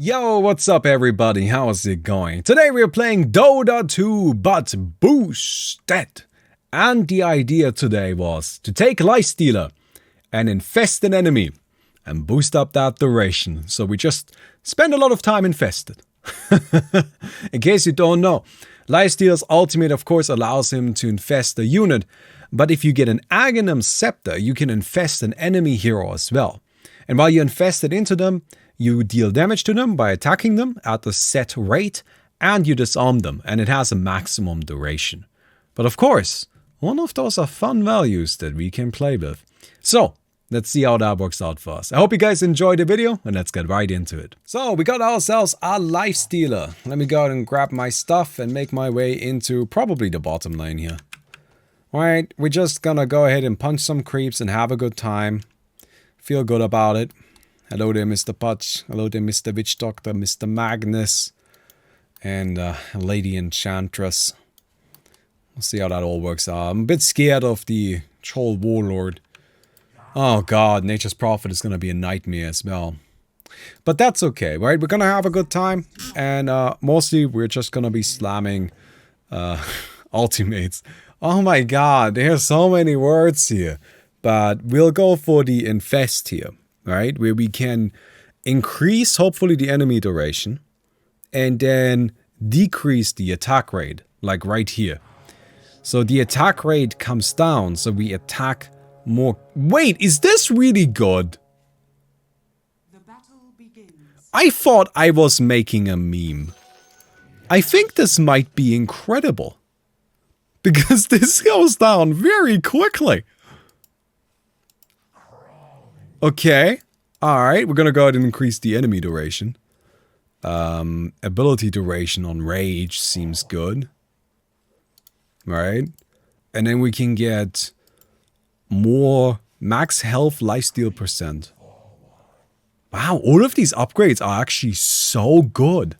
Yo, what's up everybody? How's it going? Today we're playing Dota 2, but boosted. And the idea today was to take Lifestealer and infest an enemy and boost up that duration. So we just spend a lot of time infested. In case you don't know, Lifestealer's ultimate of course allows him to infest a unit, but if you get an Aghanim Scepter, you can infest an enemy hero as well. And while you infest it into them, you deal damage to them by attacking them at a set rate, and you disarm them, and it has a maximum duration. But of course, one of those are fun values that we can play with. So, let's see how that works out for us. I hope you guys enjoyed the video, and let's get right into it. So, we got ourselves a Lifestealer. Let me go ahead and grab my stuff and make my way into probably the bottom lane here. Alright, we're just gonna go ahead and punch some creeps and have a good time. Feel good about it. Hello there, Mr. Putch. Hello there, Mr. Witch Doctor, Mr. Magnus, and Lady Enchantress. We'll see how that all works out. I'm a bit scared of the Troll Warlord. Oh god, Nature's Prophet is going to be a nightmare as well. But that's okay, right? We're going to have a good time, and mostly we're just going to be slamming ultimates. Oh my god, there's so many words here. But we'll go for the infest here. Right, where we can increase hopefully the enemy duration and then decrease the attack rate, like right here. So the attack rate comes down, so we attack more. Wait, is this really good? The battle begins. I thought I was making a meme. I think this might be incredible. Because this goes down very quickly. Okay, alright, we're gonna go ahead and increase the enemy duration. Ability duration on Rage seems good. Right? And then we can get more max health lifesteal percent. Wow, all of these upgrades are actually so good.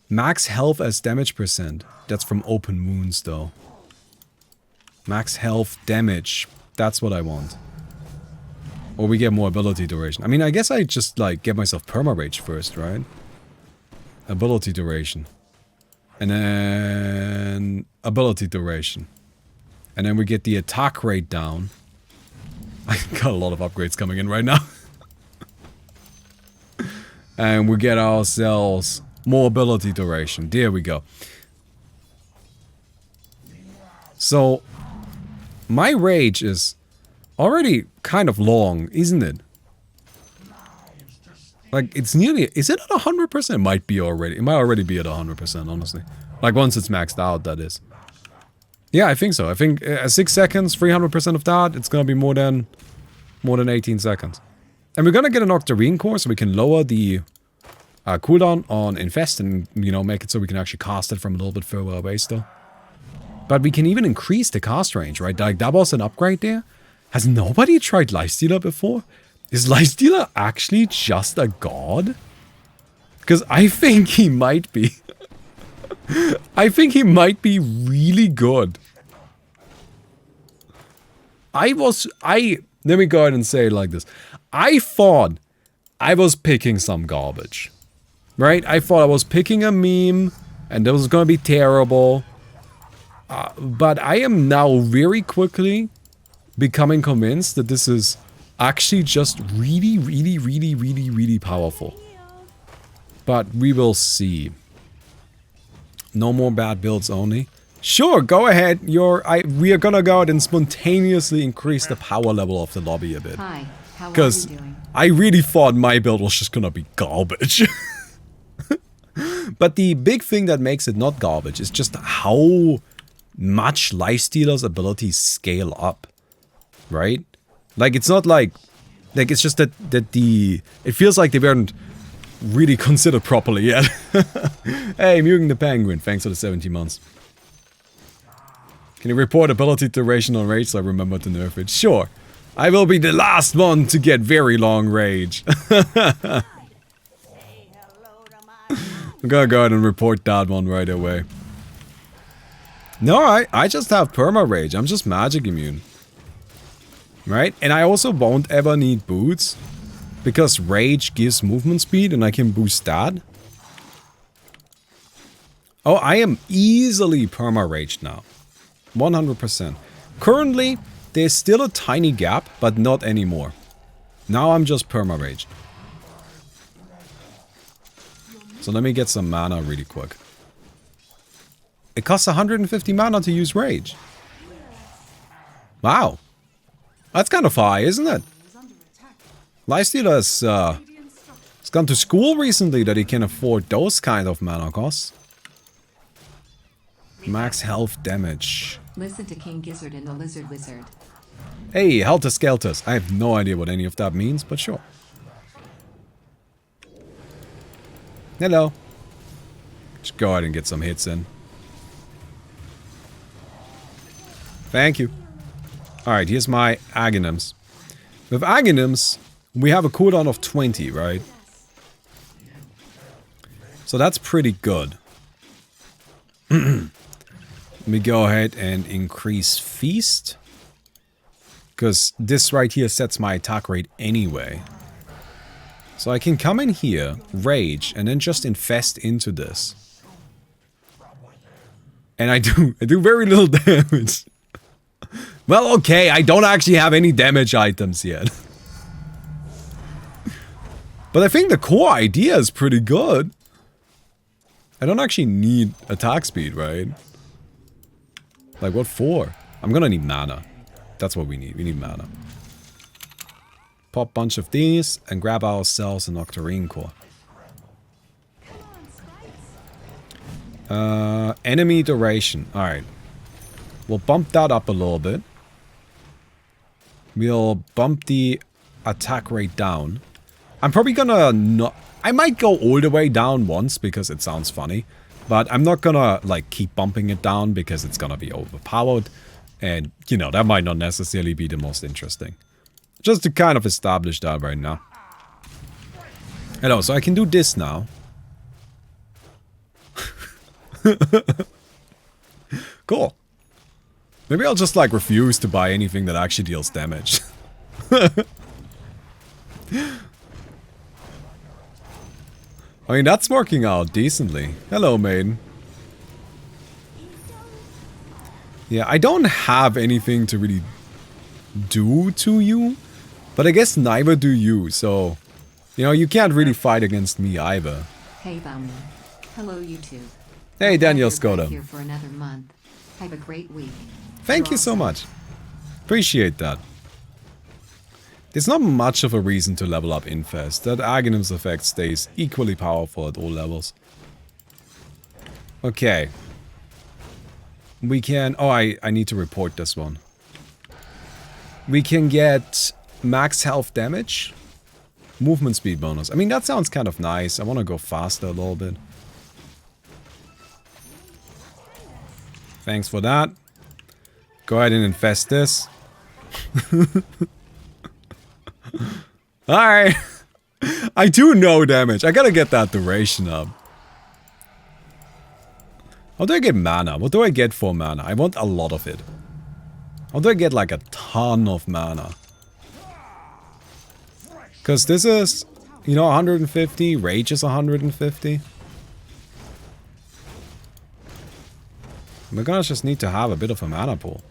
Max health as damage percent. That's from open wounds though. Max health damage. That's what I want. Or we get more ability duration. I mean, I guess I just, like, get myself perma-rage first, right? Ability duration. And then ability duration. And then we get the attack rate down. I got a lot of upgrades coming in right now. And we get ourselves more ability duration. There we go. So, my rage is already kind of long, isn't it? Like, it's nearly... Is it at 100%? It might be already. It might already be at 100%, honestly. Like, once it's maxed out, that is. Yeah, I think so. I think 6 seconds, 300% of that, it's gonna be more than 18 seconds. And we're gonna get an Octarine core, so we can lower the cooldown on Infest and, you know, make it so we can actually cast it from a little bit further away still. But we can even increase the cast range, right? Like, that was an upgrade there. Has nobody tried Lifestealer before? Is Lifestealer actually just a god? Because I think he might be. I think he might be really good. Let me go ahead and say it like this. I thought I was picking some garbage. Right? I thought I was picking a meme and this was going to be terrible. But I am now very quickly becoming convinced that this is actually just really, really, really, really, really powerful. But we will see. No more bad builds only. Sure, go ahead. We are gonna go ahead and spontaneously increase the power level of the lobby a bit. Hi, how are you Because doing? I I really thought my build was just gonna be garbage. But the big thing that makes it not garbage is just how much Lifestealer's abilities scale up. Right? Like, it's not like it's just that it feels like they weren't really considered properly yet. Hey, Mugen the Penguin, thanks for the 17 months. Can you report ability duration on Rage so I remember to nerf it? Sure. I will be the last one to get very long Rage. I'm gonna go ahead and report that one right away. No, I just have perma Rage. I'm just magic immune. Right? And I also won't ever need boots. Because Rage gives movement speed and I can boost that. Oh, I am easily perma-raged now. 100%. Currently, there's still a tiny gap, but not anymore. Now I'm just perma-raged. So let me get some mana really quick. It costs 150 mana to use Rage. Wow. That's kind of high, isn't it? Lifestealer has gone to school recently that he can afford those kind of mana costs. Max health damage. Listen to King Gizzard and the Lizard Wizard. Hey, Helter Skelters. I have no idea what any of that means, but sure. Hello. Just go ahead and get some hits in. Thank you. Alright, here's my Aghanims. With Aghanims, we have a cooldown of 20, right? So that's pretty good. Let me go ahead and increase Feast. Because this right here sets my attack rate anyway. So I can come in here, Rage, and then just infest into this. And I do very little damage. Well, okay, I don't actually have any damage items yet. But I think the core idea is pretty good. I don't actually need attack speed, right? Like, what for? I'm gonna need mana. That's what we need. We need mana. Pop a bunch of these and grab ourselves an Octarine core. Enemy duration. Alright. We'll bump that up a little bit. We'll bump the attack rate down. I'm probably gonna not... I might go all the way down once because it sounds funny. But I'm not gonna, like, keep bumping it down because it's gonna be overpowered. And, you know, that might not necessarily be the most interesting. Just to kind of establish that right now. Hello, so I can do this now. Cool. Maybe I'll just, like, refuse to buy anything that actually deals damage. I mean, that's working out decently. Hello, maiden. Yeah, I don't have anything to really do to you. But I guess neither do you, so... You know, you can't really fight against me either. Hey, Baumi. Hello, YouTube. Hey, Daniel You're back Skoda. here for another month. Have a great week. Thank you so much. Appreciate that. There's not much of a reason to level up Infest. That Aghanim's effect stays equally powerful at all levels. Okay. We can... Oh, I need to report this one. We can get max health damage. Movement speed bonus. I mean, that sounds kind of nice. I want to go faster a little bit. Thanks for that. Go ahead and infest this. Alright. I do know damage. I gotta get that duration up. How do I get mana? What do I get for mana? I want a lot of it. How do I get like a ton of mana? Because this is, you know, 150. Rage is 150. We're gonna just need to have a bit of a mana pool.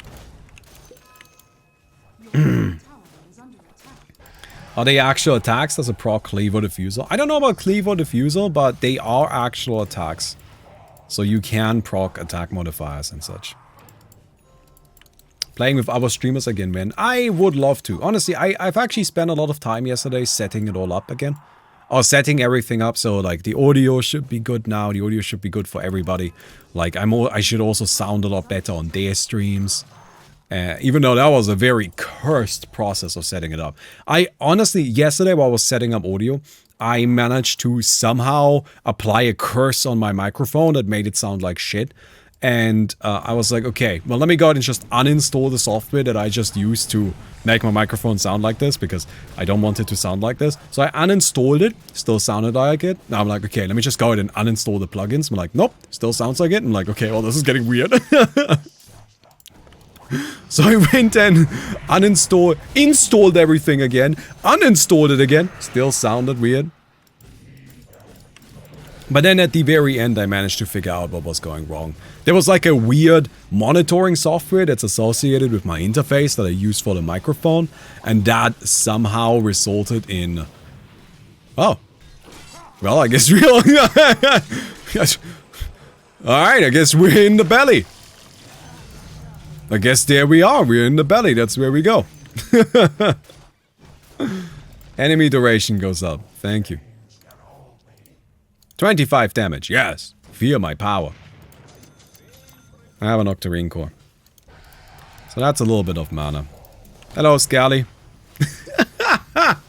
Are they actual attacks? Does it proc Cleave or Diffusal? I don't know about Cleave or Diffusal, but they are actual attacks. So you can proc attack modifiers and such. Playing with other streamers again, man. I would love to. Honestly, I've actually spent a lot of time yesterday setting it all up again. Or setting everything up so like the audio should be good now. The audio should be good for everybody. Like I should also sound a lot better on their streams. Even though that was a very cursed process of setting it up. I honestly, yesterday while I was setting up audio, I managed to somehow apply a curse on my microphone that made it sound like shit. And I was like, okay, well, let me go ahead and just uninstall the software that I just used to make my microphone sound like this, because I don't want it to sound like this. So I uninstalled it, still sounded like it. Now I'm like, okay, let me just go ahead and uninstall the plugins. I'm like, nope, still sounds like it. I'm like, okay, well, this is getting weird. So I went and installed everything again, uninstalled it again. Still sounded weird. But then at the very end, I managed to figure out what was going wrong. There was like a weird monitoring software that's associated with my interface that I use for the microphone. And that somehow resulted in... Oh. Well, I guess we're... Alright, I guess we're in the belly. I guess there we are. We're in the belly. That's where we go. Enemy duration goes up. Thank you. 25 damage. Yes. Feel my power. I have an Octarine core. So that's a little bit of mana. Hello, Scally.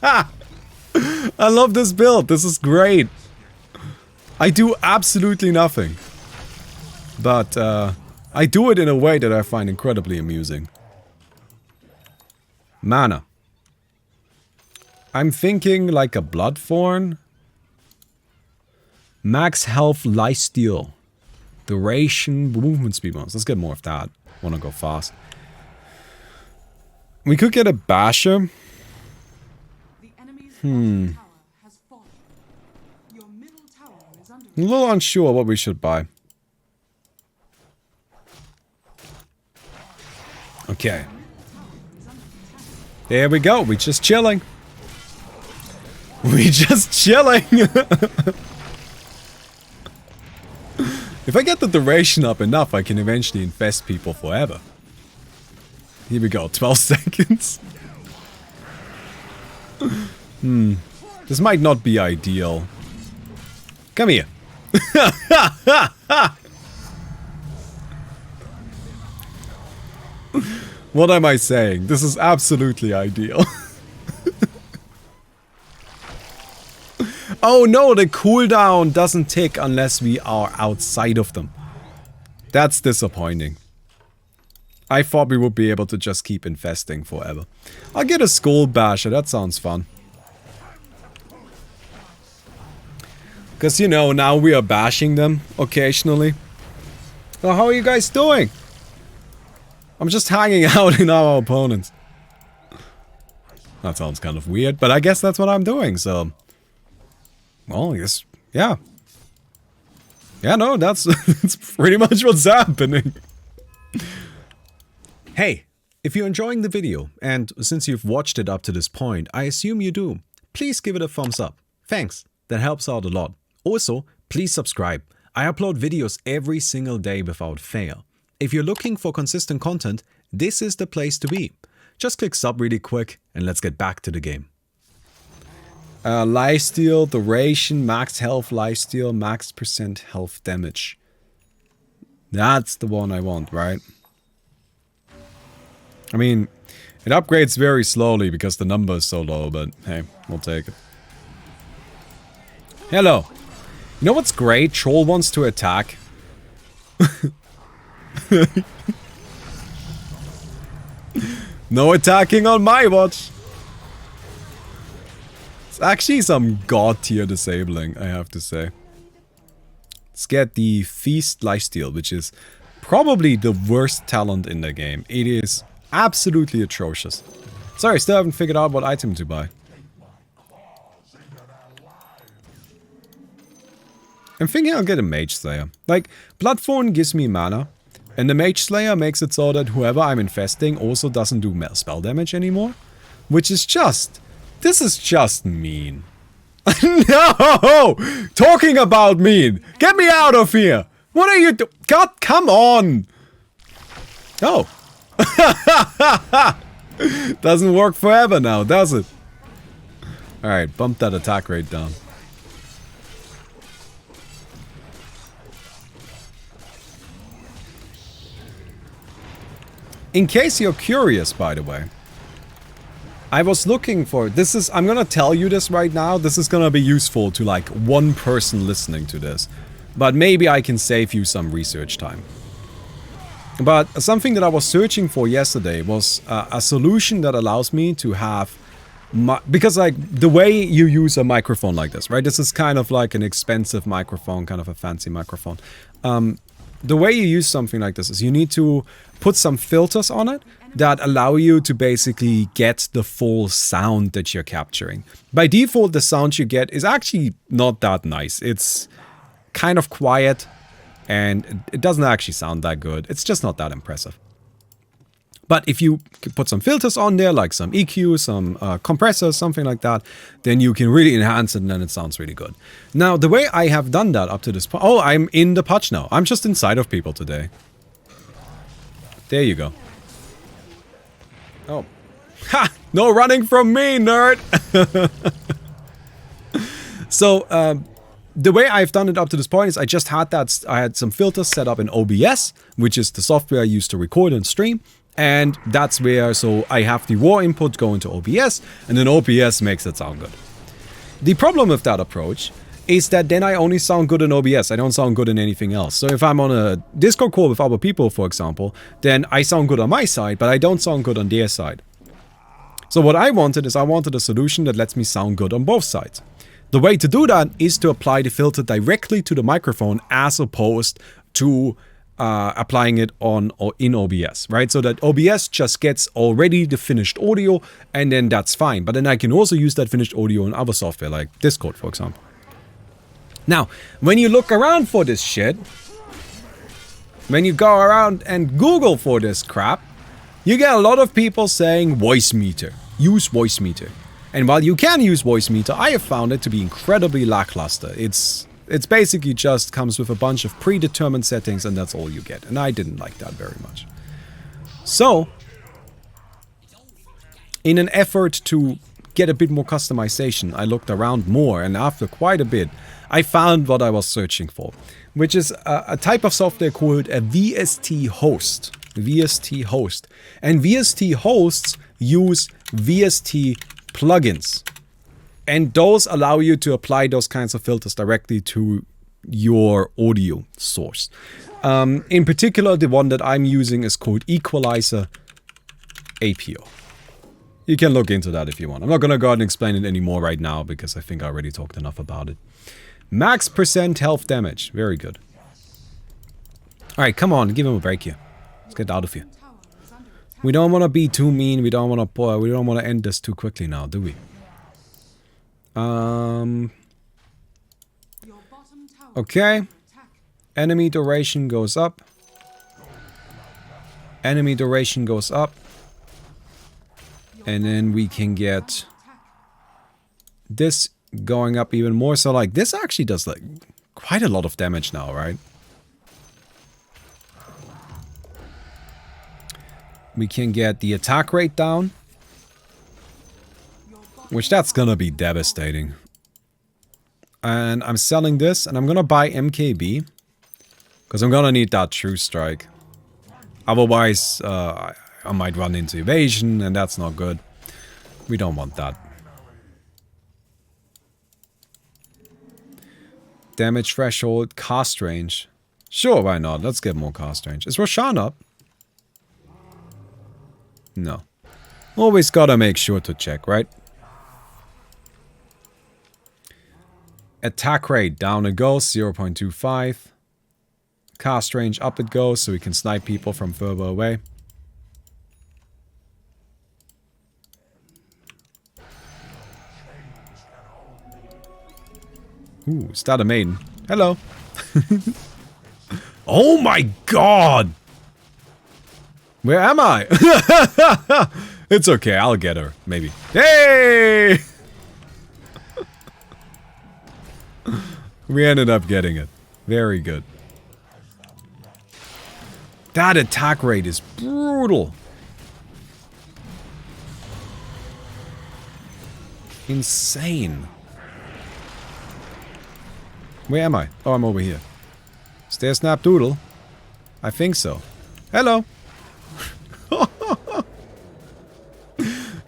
I love this build. This is great. I do absolutely nothing. But, I do it in a way that I find incredibly amusing. Mana. I'm thinking like a Bloodthorn. Max health, lifesteal. Duration, movement speed bonus. Let's get more of that. Wanna go fast. We could get a Basher. The enemy's bottom tower has fallen. Your middle tower is under I'm a little unsure what we should buy. Okay. There we go. We just chilling. We just chilling. If I get the duration up enough, I can eventually infest people forever. Here we go. 12 seconds. This might not be ideal. Come here. What am I saying? This is absolutely ideal. Oh no, the cooldown doesn't tick unless we are outside of them. That's disappointing. I thought we would be able to just keep infesting forever. I'll get a Skull Basher, that sounds fun. Because, you know, now we are bashing them occasionally. So how are you guys doing? I'm just hanging out in our opponents. That sounds kind of weird, but I guess that's what I'm doing, so... Well, I guess... Yeah. Yeah, no, that's pretty much what's happening. Hey, if you're enjoying the video, and since you've watched it up to this point, I assume you do, please give it a thumbs up. Thanks, that helps out a lot. Also, please subscribe. I upload videos every single day without fail. If you're looking for consistent content, this is the place to be. Just click sub really quick, and let's get back to the game. Lifesteal, duration, max health, lifesteal, max percent health damage. That's the one I want, right? I mean, it upgrades very slowly because the number is so low, but hey, we'll take it. Hello. You know what's great? Troll wants to attack. No attacking on my watch. It's actually some god tier disabling, I have to say. Let's get the Feast Lifesteal, which is probably the worst talent in the game. It is absolutely atrocious. Sorry, still haven't figured out what item to buy. I'm thinking I'll get a Mage Slayer. Like, Bloodthorn gives me mana, and the Mage Slayer makes it so that whoever I'm infesting also doesn't do spell damage anymore. Which is just... This is just mean. No! Talking about mean! Get me out of here! What are you do- God, come on! Oh. Doesn't work forever now, does it? Alright, bump that attack rate down. In case you're curious, by the way, I was looking for... This is... I'm gonna tell you this right now. This is gonna be useful to, like, one person listening to this. But maybe I can save you some research time. But something that I was searching for yesterday was a solution that allows me to have... because, like, the way you use a microphone like this, right? This is kind of like an expensive microphone, kind of a fancy microphone. the way you use something like this is you need to put some filters on it that allow you to basically get the full sound that you're capturing. By default, the sound you get is actually not that nice. It's kind of quiet and it doesn't actually sound that good. It's just not that impressive. But if you put some filters on there, like some EQ, some compressors, something like that, then you can really enhance it and then it sounds really good. Now, the way I have done that up to this point... Oh, I'm in the patch now. I'm just inside of people today. There you go. Oh. Ha! No running from me, nerd! So, the way I've done it up to this point is I just had that... I had some filters set up in OBS, which is the software I use to record and stream. And that's where, so I have the raw input go into OBS, and then OBS makes it sound good. The problem with that approach is that then I only sound good in OBS, I don't sound good in anything else. So if I'm on a Discord call with other people, for example, then I sound good on my side, but I don't sound good on their side. So what I wanted is I wanted a solution that lets me sound good on both sides. The way to do that is to apply the filter directly to the microphone as opposed to applying it on or in OBS, right? So that OBS just gets already the finished audio and then that's fine. But then I can also use that finished audio in other software like Discord, for example. Now, when you look around for this shit, when you go around and Google for this crap, you get a lot of people saying voice meter, use voice meter. And while you can use voice meter, I have found it to be incredibly lackluster. It's basically just comes with a bunch of predetermined settings and that's all you get. And I didn't like that very much. So, in an effort to get a bit more customization, I looked around more and after quite a bit, I found what I was searching for. Which is a type of software called a VST host. VST host. And VST hosts use VST plugins. And those allow you to apply those kinds of filters directly to your audio source. In particular, the one that I'm using is called Equalizer APO. You can look into that if you want. I'm not going to go out and explain it anymore right now because I think I already talked enough about it. Max % health damage. Very good. Alright, come on. Give him a break here. Let's get out of here. We don't want to be too mean. We don't want to end this too quickly now, do we? Okay. Enemy duration goes up. Enemy duration goes up. And then we can get this going up even more. So like this actually does like quite a lot of damage now, right? We can get the attack rate down. Which that's gonna be devastating. And I'm selling this and I'm gonna buy MKB. Because I'm gonna need that True Strike. Otherwise, I might run into evasion and that's not good. We don't want that. Damage threshold, cast range. Sure, why not? Let's get more cast range. Is Roshan up? No. Always gotta make sure to check, right? Attack rate, down it goes, 0.25. Cast range, up it goes, so we can snipe people from further away. Ooh, is that a maiden? Hello. Oh my god! Where am I? It's okay, I'll get her, maybe. Hey! We ended up getting it. Very good. That attack rate is brutal. Insane. Where am I? Oh, I'm over here. Is there Snapdoodle? I think so. Hello.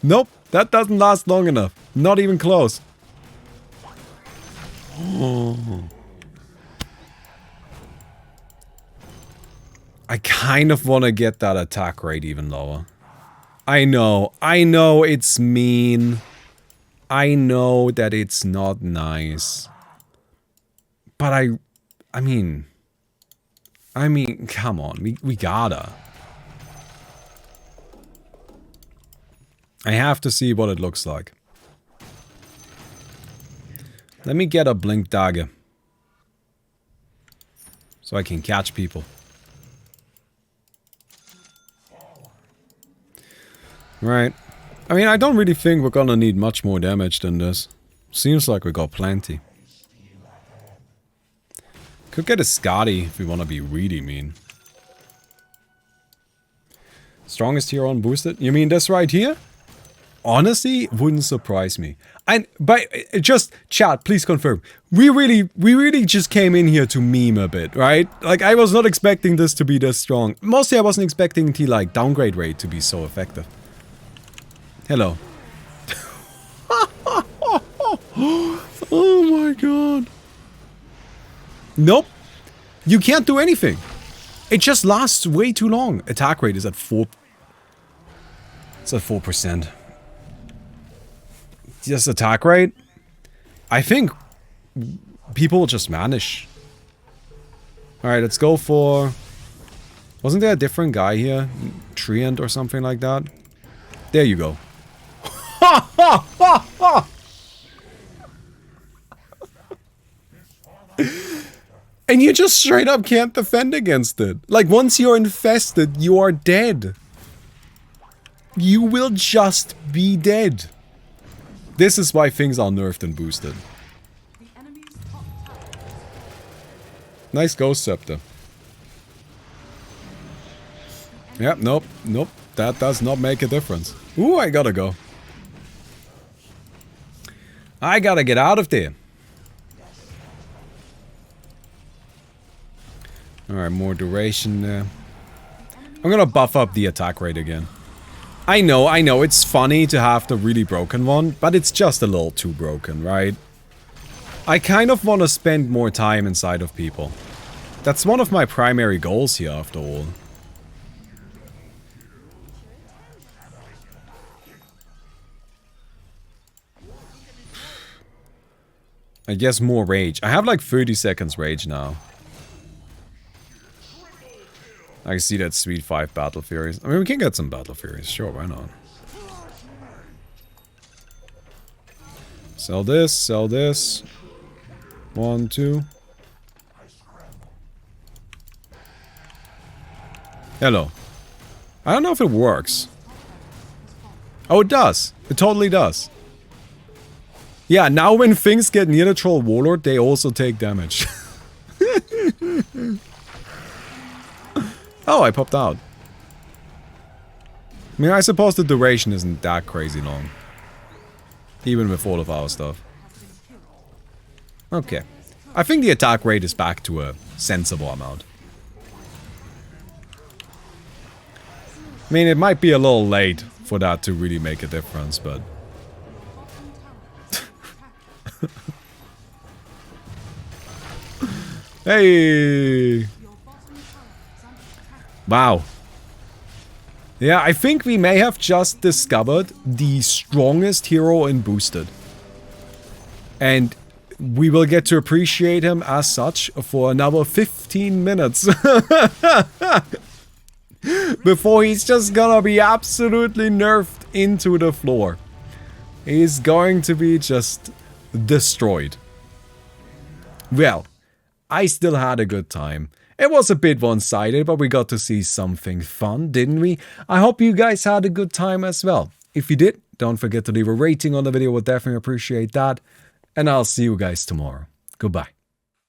Nope, that doesn't last long enough. Not even close. Oh. I kind of want to get that attack rate even lower. I know it's mean. I know that it's not nice. But I mean, I mean, come on. We gotta. I have to see what it looks like. Let me get a blink dagger. So I can catch people. Right. I mean, I don't really think we're gonna need much more damage than this. Seems like we got plenty. Could get a Scotty if we want to be really mean. Strongest hero unboosted? You mean this right here? Honestly, wouldn't surprise me. And but just chat, please confirm. We really just came in here to meme a bit, right? Like I was not expecting this to be this strong. Mostly I wasn't expecting the like downgrade rate to be so effective. Hello. Oh my god. Nope. You can't do anything. It just lasts way too long. Attack rate is at 4. It's at 4%. Just attack rate? I think people will just vanish. Alright, let's go for... Wasn't there a different guy here? Treant or something like that? There you go. Ha ha ha ha! And you just straight up can't defend against it. Like, once you're infested, you are dead. You will just be dead. This is why things are nerfed and boosted. Nice Ghost Scepter. Yep, nope, nope. That does not make a difference. Ooh, I gotta go. I gotta get out of there. Alright, more duration there. I'm gonna buff up the attack rate again. I know, it's funny to have the really broken one, but it's just a little too broken, right? I kind of want to spend more time inside of people. That's one of my primary goals here, after all. I guess more rage. I have like 30 seconds rage now. I can see that sweet 5 Battle Furies. I mean, we can get some Battle Furies. Sure, why not? Sell this, sell this. 1, 2. Hello. I don't know if it works. Oh, it does. It totally does. Yeah, now when things get near the Troll Warlord, they also take damage. Oh, I popped out. I mean, I suppose the duration isn't that crazy long. Even with all of our stuff. Okay. I think the attack rate is back to a sensible amount. I mean, it might be a little late for that to really make a difference, but... Hey! Wow. Yeah, I think we may have just discovered the strongest hero in Boosted. And we will get to appreciate him as such for another 15 minutes. Before he's just gonna be absolutely nerfed into the floor. He's going to be just destroyed. Well, I still had a good time. It was a bit one-sided, but we got to see something fun, didn't we? I hope you guys had a good time as well. If you did, don't forget to leave a rating on the video, we'll definitely appreciate that. And I'll see you guys tomorrow. Goodbye.